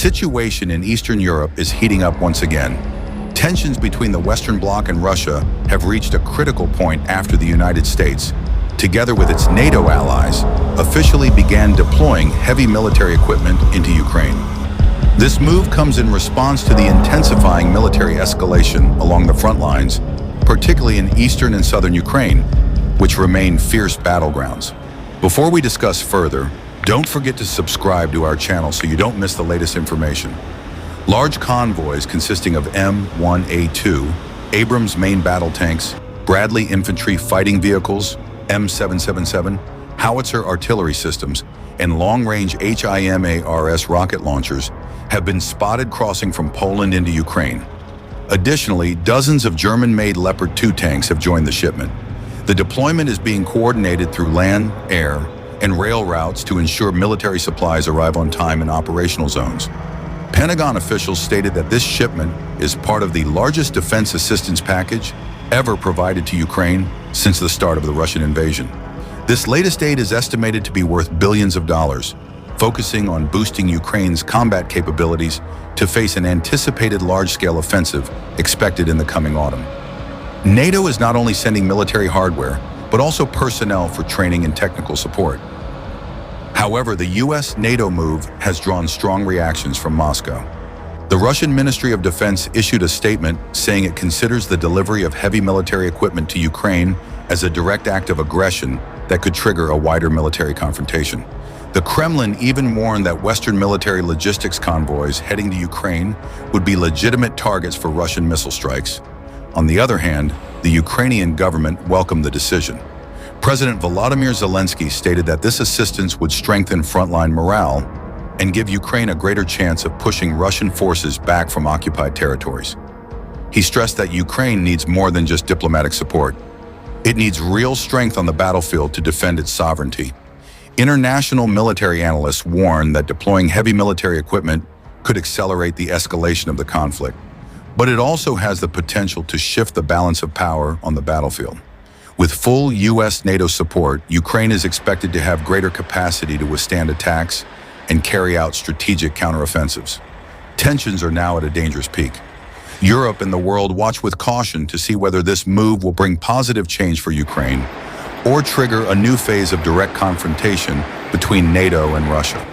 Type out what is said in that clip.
situation in Eastern Europe is heating up once again. Tensions between the Western Bloc and Russia have reached a critical point after the United States, together with its NATO allies, officially began deploying heavy military equipment into Ukraine. This move comes in response to the intensifying military escalation along the front lines, particularly in eastern and southern Ukraine, which remain fierce battlegrounds. Before we discuss further, don't forget to subscribe to our channel so you don't miss the latest information. Large convoys consisting of M1A2 Abrams main battle tanks, Bradley infantry fighting vehicles, M777 Howitzer artillery systems, and long-range HIMARS rocket launchers have been spotted crossing from Poland into Ukraine. Additionally, dozens of German-made Leopard 2 tanks have joined the shipment. The deployment is being coordinated through land, air, and rail routes to ensure military supplies arrive on time in operational zones. Pentagon officials stated that this shipment is part of the largest defense assistance package ever provided to Ukraine since the start of the Russian invasion. This latest aid is estimated to be worth billions of dollars, focusing on boosting Ukraine's combat capabilities to face an anticipated large-scale offensive expected in the coming autumn. NATO is not only sending military hardware, but also personnel for training and technical support. However, the US-NATO move has drawn strong reactions from Moscow. The Russian Ministry of Defense issued a statement saying it considers the delivery of heavy military equipment to Ukraine as a direct act of aggression that could trigger a wider military confrontation. The Kremlin even warned that Western military logistics convoys heading to Ukraine would be legitimate targets for Russian missile strikes. On the other hand, the Ukrainian government welcomed the decision. President Volodymyr Zelensky stated that this assistance would strengthen frontline morale and give Ukraine a greater chance of pushing Russian forces back from occupied territories. He stressed that Ukraine needs more than just diplomatic support. It needs real strength on the battlefield to defend its sovereignty. International military analysts warn that deploying heavy military equipment could accelerate the escalation of the conflict, but it also has the potential to shift the balance of power on the battlefield. With full US-NATO support, Ukraine is expected to have greater capacity to withstand attacks and carry out strategic counteroffensives. Tensions are now at a dangerous peak. Europe and the world watch with caution to see whether this move will bring positive change for Ukraine or trigger a new phase of direct confrontation between NATO and Russia.